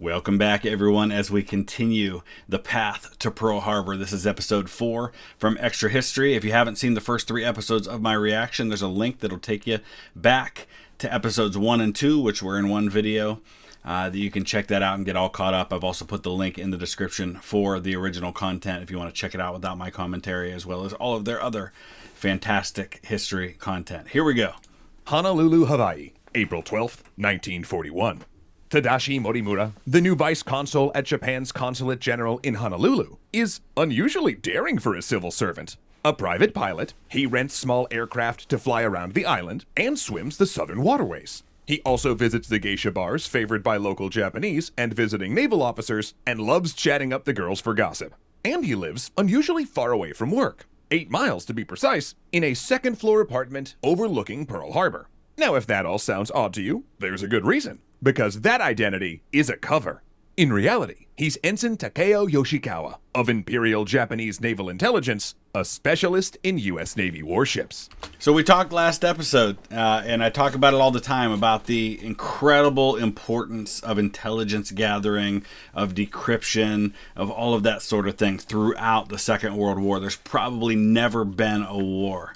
Welcome back, everyone, as we continue the path to Pearl Harbor. This is episode 4 from Extra History. If you haven't seen the first 3 episodes of my reaction, there's a link that'll take you back to episodes 1 and 2, which were in one video. That you can check that out and get all caught up. I've also put the link in the description for the original content if you want to check it out without my commentary, as well as all of their other fantastic history content. Here we go. Honolulu, Hawaii, April 12th, 1941. Tadashi Morimura, the new vice consul at Japan's Consulate General in Honolulu, is unusually daring for a civil servant. A private pilot, he rents small aircraft to fly around the island and swims the southern waterways. He also visits the geisha bars favored by local Japanese and visiting naval officers and loves chatting up the girls for gossip. And he lives unusually far away from work, 8 miles to be precise, in a second-floor apartment overlooking Pearl Harbor. Now, if that all sounds odd to you, there's a good reason. Because that identity is a cover. In reality, he's Ensign Takeo Yoshikawa of Imperial Japanese Naval Intelligence, a specialist in U.S. Navy warships. So we talked last episode, and I talk about it all the time, about the incredible importance of intelligence gathering, of decryption, of all of that sort of thing throughout the Second World War. There's probably never been a war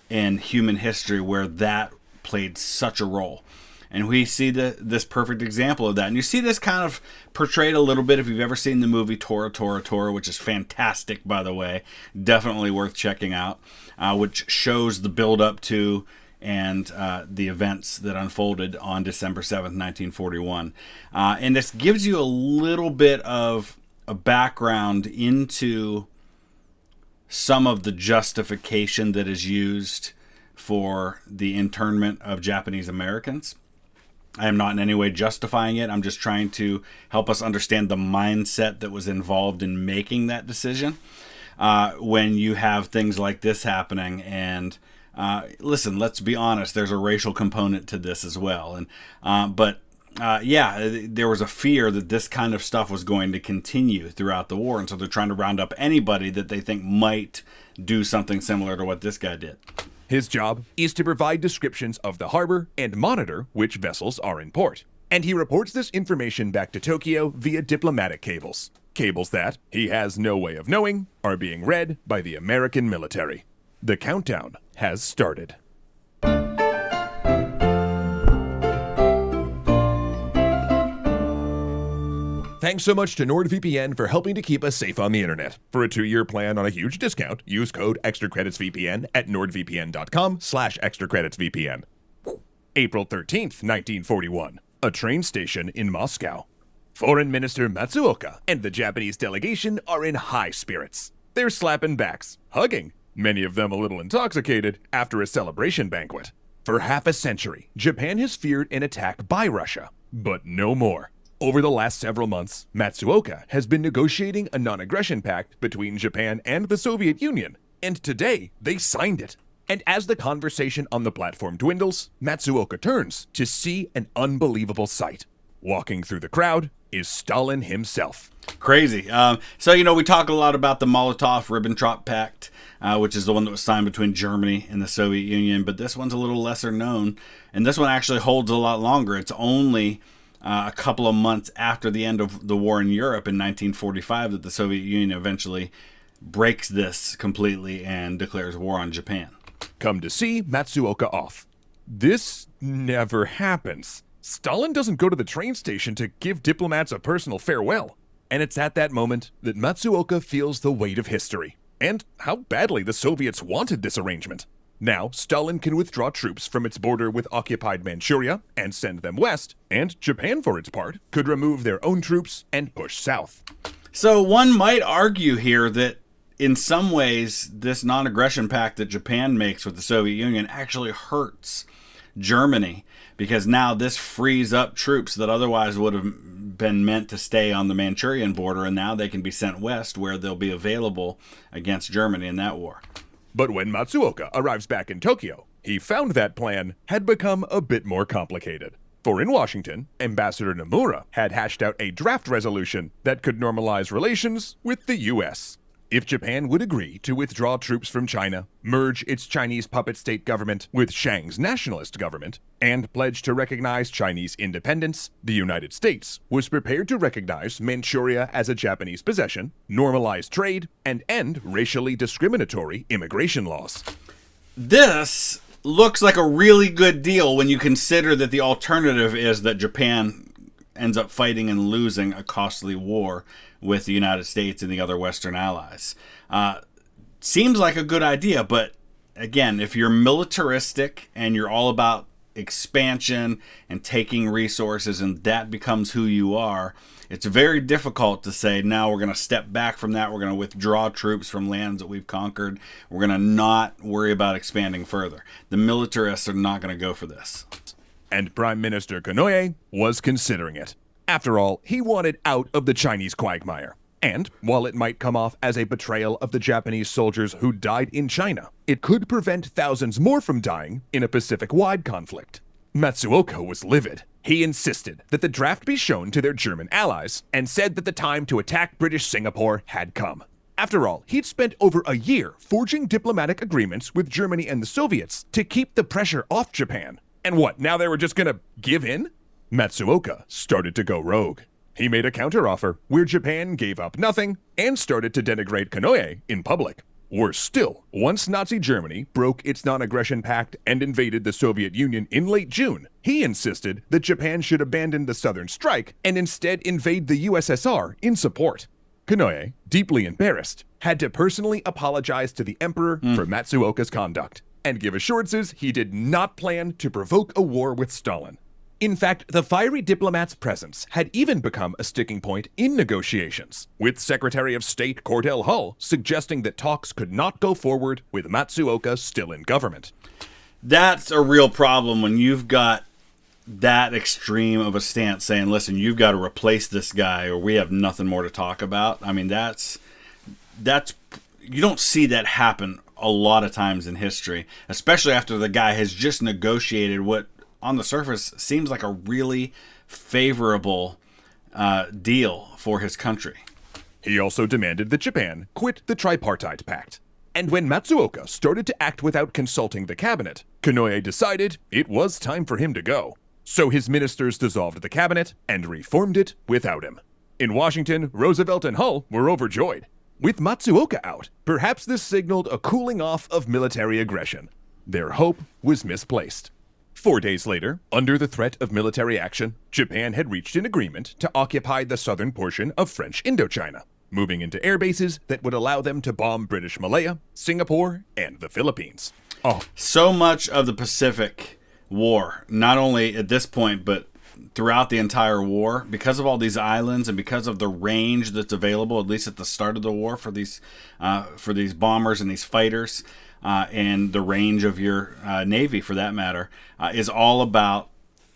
in human history where that played such a role. And we see this perfect example of that. And you see this kind of portrayed a little bit if you've ever seen the movie Tora, Tora, Tora, which is fantastic, by the way. Definitely worth checking out, which shows the build-up to and the events that unfolded on December 7th, 1941. And this gives you a little bit of a background into some of the justification that is used for the internment of Japanese Americans. I am not in any way justifying it. I'm just trying to help us understand the mindset that was involved in making that decision when you have things like this happening. And listen, let's be honest, there's a racial component to this as well. And there was a fear that this kind of stuff was going to continue throughout the war. And so they're trying to round up anybody that they think might do something similar to what this guy did. His job is to provide descriptions of the harbor and monitor which vessels are in port. And he reports this information back to Tokyo via diplomatic cables. Cables that, he has no way of knowing, are being read by the American military. The countdown has started. Thanks so much to NordVPN for helping to keep us safe on the internet. For a 2-year plan on a huge discount, use code ExtraCreditsVPN at nordvpn.com/ExtraCreditsVPN. April 13th, 1941. A train station in Moscow. Foreign Minister Matsuoka and the Japanese delegation are in high spirits. They're slapping backs, hugging, many of them a little intoxicated, after a celebration banquet. For half a century, Japan has feared an attack by Russia, but no more. Over the last several months, Matsuoka has been negotiating a non-aggression pact between Japan and the Soviet Union, and today they signed it. And as the conversation on the platform dwindles, Matsuoka turns to see an unbelievable sight. Walking through the crowd is Stalin himself. Crazy. So we talk a lot about the Molotov-Ribbentrop Pact, which is the one that was signed between Germany and the Soviet Union, but this one's a little lesser known, and this one actually holds a lot longer. It's only a couple of months after the end of the war in Europe in 1945 that the Soviet Union eventually breaks this completely and declares war on Japan. Come to see Matsuoka off. This never happens. Stalin doesn't go to the train station to give diplomats a personal farewell. And it's at that moment that Matsuoka feels the weight of history and how badly the Soviets wanted this arrangement. Now, Stalin can withdraw troops from its border with occupied Manchuria and send them west, and Japan, for its part, could remove their own troops and push south. So one might argue here that in some ways, this non-aggression pact that Japan makes with the Soviet Union actually hurts Germany, because now this frees up troops that otherwise would have been meant to stay on the Manchurian border, and now they can be sent west where they'll be available against Germany in that war. But when Matsuoka arrives back in Tokyo, he found that plan had become a bit more complicated. For in Washington, Ambassador Nomura had hashed out a draft resolution that could normalize relations with the U.S. if Japan would agree to withdraw troops from China, merge its Chinese puppet state government with Chiang's nationalist government, and pledge to recognize Chinese independence, the United States was prepared to recognize Manchuria as a Japanese possession, normalize trade, and end racially discriminatory immigration laws. This looks like a really good deal when you consider that the alternative is that Japan ends up fighting and losing a costly war with the United States and the other Western allies. Seems like a good idea, but again, if you're militaristic and you're all about expansion and taking resources and that becomes who you are, it's very difficult to say, now we're going to step back from that, we're going to withdraw troops from lands that we've conquered, we're going to not worry about expanding further. The militarists are not going to go for this. And Prime Minister Konoye was considering it. After all, he wanted out of the Chinese quagmire. And while it might come off as a betrayal of the Japanese soldiers who died in China, it could prevent thousands more from dying in a Pacific-wide conflict. Matsuoka was livid. He insisted that the draft be shown to their German allies and said that the time to attack British Singapore had come. After all, he'd spent over a year forging diplomatic agreements with Germany and the Soviets to keep the pressure off Japan. And what, now they were just gonna give in? Matsuoka started to go rogue. He made a counteroffer where Japan gave up nothing and started to denigrate Konoye in public. Worse still, once Nazi Germany broke its non-aggression pact and invaded the Soviet Union in late June, he insisted that Japan should abandon the Southern Strike and instead invade the USSR in support. Konoye, deeply embarrassed, had to personally apologize to the emperor for Matsuoka's conduct and give assurances he did not plan to provoke a war with Stalin. In fact, the fiery diplomat's presence had even become a sticking point in negotiations, with Secretary of State Cordell Hull suggesting that talks could not go forward with Matsuoka still in government. That's a real problem when you've got that extreme of a stance saying, listen, you've got to replace this guy or we have nothing more to talk about. I mean, that's you don't see that happen a lot of times in history, especially after the guy has just negotiated what on the surface seems like a really favorable deal for his country. He also demanded that Japan quit the Tripartite Pact. And when Matsuoka started to act without consulting the cabinet, Konoye decided it was time for him to go. So his ministers dissolved the cabinet and reformed it without him. In Washington, Roosevelt and Hull were overjoyed. With Matsuoka out, perhaps this signaled a cooling off of military aggression. Their hope was misplaced. 4 days later, under the threat of military action, Japan had reached an agreement to occupy the southern portion of French Indochina, moving into air bases that would allow them to bomb British Malaya, Singapore, and the Philippines. So much of the Pacific War, not only at this point, but throughout the entire war, because of all these islands and because of the range that's available, at least at the start of the war for these bombers and these fighters, and the range of your Navy, for that matter, is all about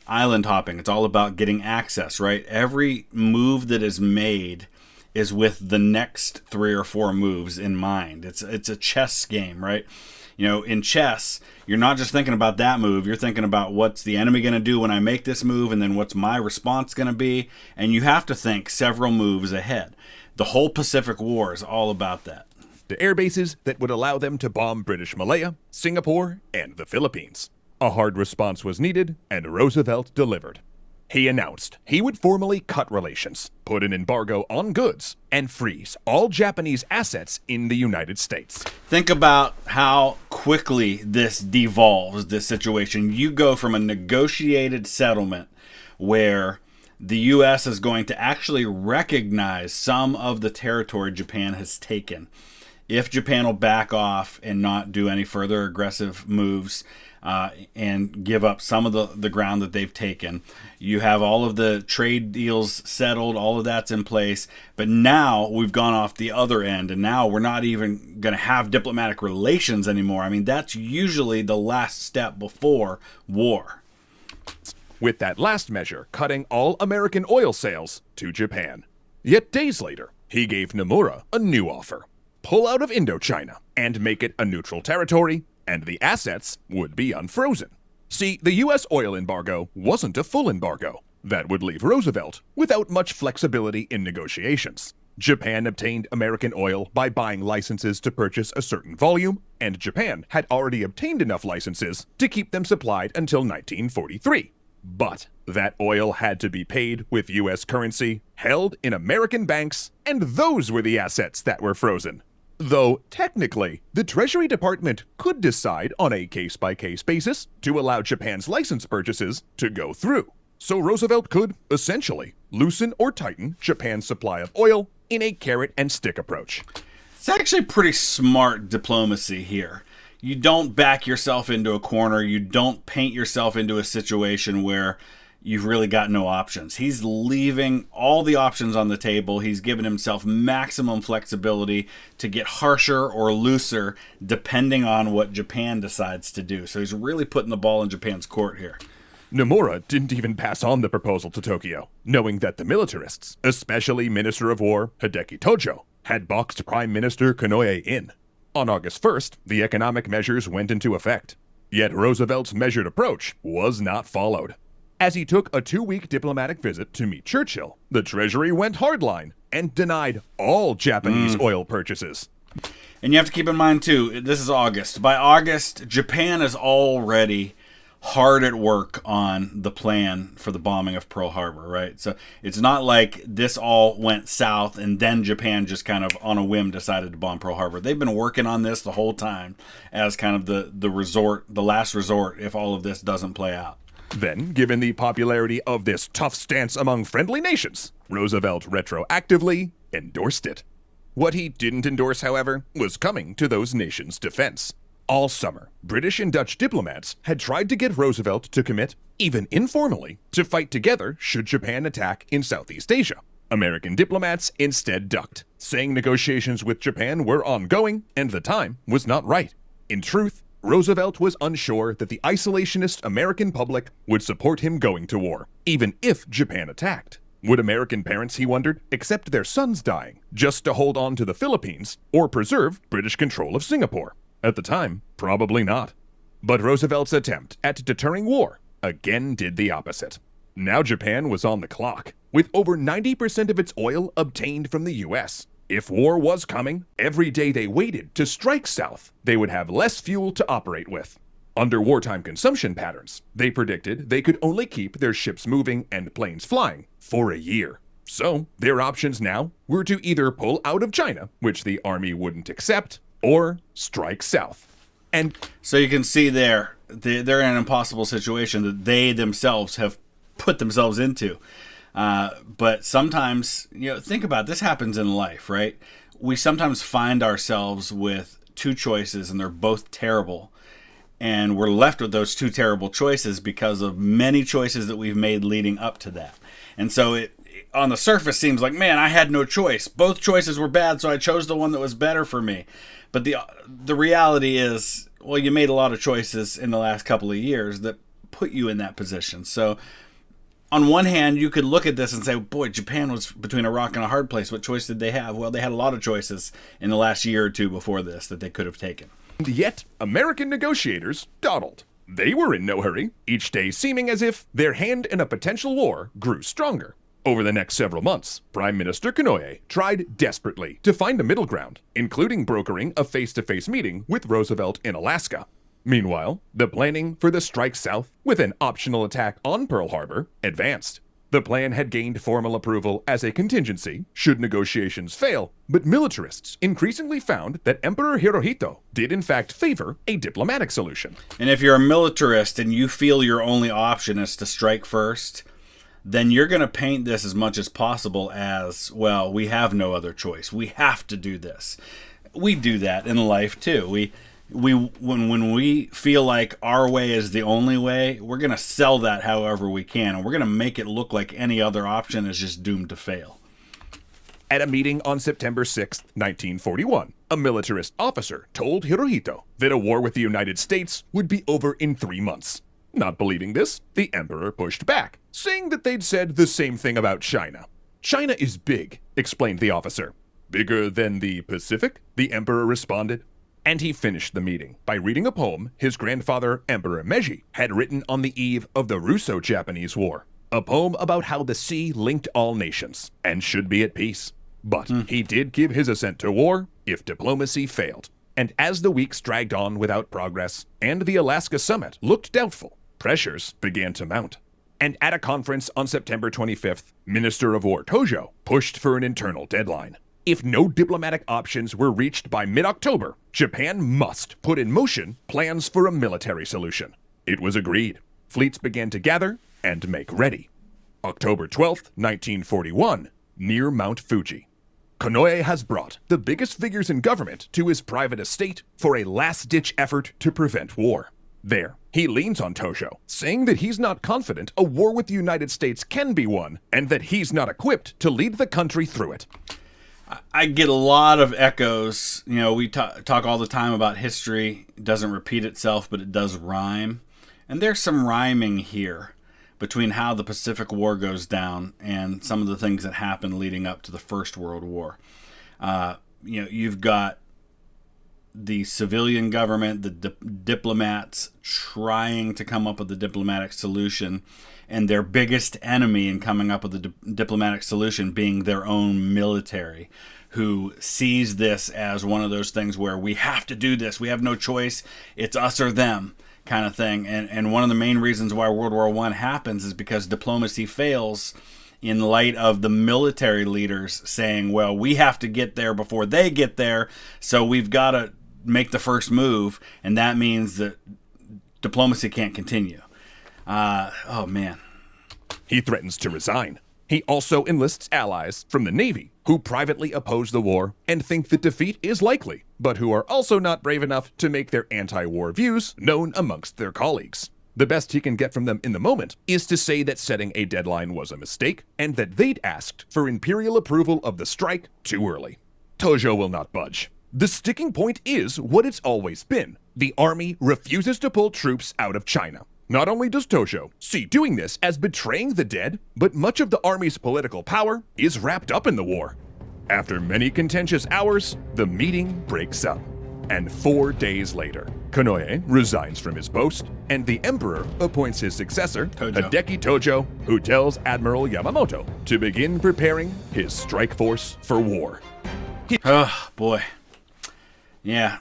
island hopping. It's all about getting access, right? Every move that is made is with the next 3 or 4 moves in mind. It's a chess game, right? You know, in chess, you're not just thinking about that move. You're thinking about what's the enemy going to do when I make this move, and then what's my response going to be. And you have to think several moves ahead. The whole Pacific War is all about that. To air bases that would allow them to bomb British Malaya, Singapore, and the Philippines. A hard response was needed, and Roosevelt delivered. He announced he would formally cut relations, put an embargo on goods, and freeze all Japanese assets in the United States. Think about how quickly this devolves, this situation. You go from a negotiated settlement where the U.S. is going to actually recognize some of the territory Japan has taken. If Japan will back off and not do any further aggressive moves and give up some of the ground that they've taken, you have all of the trade deals settled, all of that's in place. But now we've gone off the other end, and now we're not even going to have diplomatic relations anymore. I mean, that's usually the last step before war. With that last measure cutting all American oil sales to Japan. Yet days later, he gave Nomura a new offer. Pull out of Indochina and make it a neutral territory, and the assets would be unfrozen. See, the U.S. oil embargo wasn't a full embargo. That would leave Roosevelt without much flexibility in negotiations. Japan obtained American oil by buying licenses to purchase a certain volume, and Japan had already obtained enough licenses to keep them supplied until 1943. But that oil had to be paid with U.S. currency held in American banks, and those were the assets that were frozen. Though, technically, the Treasury Department could decide on a case-by-case basis to allow Japan's license purchases to go through. So Roosevelt could, essentially, loosen or tighten Japan's supply of oil in a carrot-and-stick approach. It's actually pretty smart diplomacy here. You don't back yourself into a corner. You don't paint yourself into a situation where you've really got no options. He's leaving all the options on the table. He's given himself maximum flexibility to get harsher or looser depending on what Japan decides to do. So he's really putting the ball in Japan's court here. Nomura didn't even pass on the proposal to Tokyo, knowing that the militarists, especially Minister of War Hideki Tojo, had boxed Prime Minister Konoye in. On August 1st, the economic measures went into effect. Yet Roosevelt's measured approach was not followed. As he took a 2-week diplomatic visit to meet Churchill, the Treasury went hardline and denied all Japanese oil purchases. And you have to keep in mind, too, this is August. By August, Japan is already hard at work on the plan for the bombing of Pearl Harbor, right? So it's not like this all went south and then Japan just kind of on a whim decided to bomb Pearl Harbor. They've been working on this the whole time as kind of the last resort if all of this doesn't play out. Then, given the popularity of this tough stance among friendly nations, Roosevelt retroactively endorsed it. What he didn't endorse, however, was coming to those nations' defense. All summer, British and Dutch diplomats had tried to get Roosevelt to commit, even informally, to fight together should Japan attack in Southeast Asia. American diplomats instead ducked, saying negotiations with Japan were ongoing and the time was not right. In truth, Roosevelt was unsure that the isolationist American public would support him going to war, even if Japan attacked. Would American parents, he wondered, accept their sons dying just to hold on to the Philippines or preserve British control of Singapore? At the time, probably not. But Roosevelt's attempt at deterring war again did the opposite. Now Japan was on the clock, with over 90% of its oil obtained from the U.S. If war was coming, every day they waited to strike south, they would have less fuel to operate with. Under wartime consumption patterns, they predicted they could only keep their ships moving and planes flying for a year. So, their options now were to either pull out of China, which the army wouldn't accept, or strike south. And so you can see they're in an impossible situation that they themselves have put themselves into. But sometimes, think about it, this happens in life, right? We sometimes find ourselves with two choices and they're both terrible. And we're left with those two terrible choices because of many choices that we've made leading up to that. And so it on the surface seems like, man, I had no choice. Both choices were bad, so I chose the one that was better for me. But the reality is, well, you made a lot of choices in the last couple of years that put you in that position. So on one hand, you could look at this and say, boy, Japan was between a rock and a hard place. What choice did they have? Well, they had a lot of choices in the last year or two before this that they could have taken. Yet, American negotiators dawdled. They were in no hurry, each day seeming as if their hand in a potential war grew stronger. Over the next several months, Prime Minister Konoye tried desperately to find a middle ground, including brokering a face-to-face meeting with Roosevelt in Alaska. Meanwhile, the planning for the strike south with an optional attack on Pearl Harbor advanced. The plan had gained formal approval as a contingency should negotiations fail, but militarists increasingly found that Emperor Hirohito did in fact favor a diplomatic solution. And if you're a militarist and you feel your only option is to strike first, then you're going to paint this as much as possible as, well, we have no other choice. We have to do this. We do that in life too. When we feel like our way is the only way, we're going to sell that however we can, and we're going to make it look like any other option is just doomed to fail. At a meeting on September 6, 1941, a militarist officer told Hirohito that a war with the United States would be over in 3 months. Not believing this, the emperor pushed back, saying that they'd said the same thing about China. China is big, explained the officer. Bigger than the Pacific? The emperor responded. And he finished the meeting by reading a poem his grandfather, Emperor Meiji, had written on the eve of the Russo-Japanese War. A poem about how the sea linked all nations and should be at peace. But he did give his assent to war if diplomacy failed. And as the weeks dragged on without progress, and the Alaska summit looked doubtful, pressures began to mount. And at a conference on September 25th, Minister of War Tojo pushed for an internal deadline. If no diplomatic options were reached by mid-October, Japan must put in motion plans for a military solution. It was agreed. Fleets began to gather and make ready. October 12th, 1941, near Mount Fuji. Konoe has brought the biggest figures in government to his private estate for a last-ditch effort to prevent war. There, he leans on Tojo, saying that he's not confident a war with the United States can be won, and that he's not equipped to lead the country through it. I get a lot of echoes. You know, we talk all the time about history. It doesn't repeat itself, but it does rhyme. And there's some rhyming here between how the Pacific War goes down and some of the things that happened leading up to the First World War. You've got the civilian government, the diplomats trying to come up with a diplomatic solution, and their biggest enemy in coming up with a diplomatic solution being their own military, who sees this as one of those things where we have to do this, we have no choice, it's us or them kind of thing. And one of the main reasons why World War I happens is because diplomacy fails in light of the military leaders saying, well, we have to get there before they get there, so we've got to make the first move, and that means that diplomacy can't continue. Oh, man. He threatens to resign. He also enlists allies from the Navy who privately oppose the war and think that defeat is likely, but who are also not brave enough to make their anti-war views known amongst their colleagues. The best he can get from them in the moment is to say that setting a deadline was a mistake and that they'd asked for imperial approval of the strike too early. Tojo will not budge. The sticking point is what it's always been. The army refuses to pull troops out of China. Not only does Tojo see doing this as betraying the dead, but much of the army's political power is wrapped up in the war. After many contentious hours, the meeting breaks up. And 4 days later, Konoe resigns from his post, and the emperor appoints his successor, Hideki Tojo, who tells Admiral Yamamoto to begin preparing his strike force for war. Oh, boy. Yeah,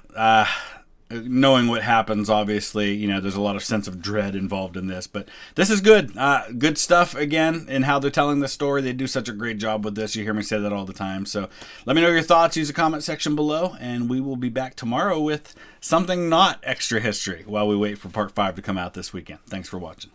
knowing what happens, obviously, there's a lot of sense of dread involved in this, but this is good. Good stuff, again, in how they're telling the story. They do such a great job with this. You hear me say that all the time. So let me know your thoughts. Use the comment section below, and we will be back tomorrow with something not extra history while we wait for part 5 to come out this weekend. Thanks for watching.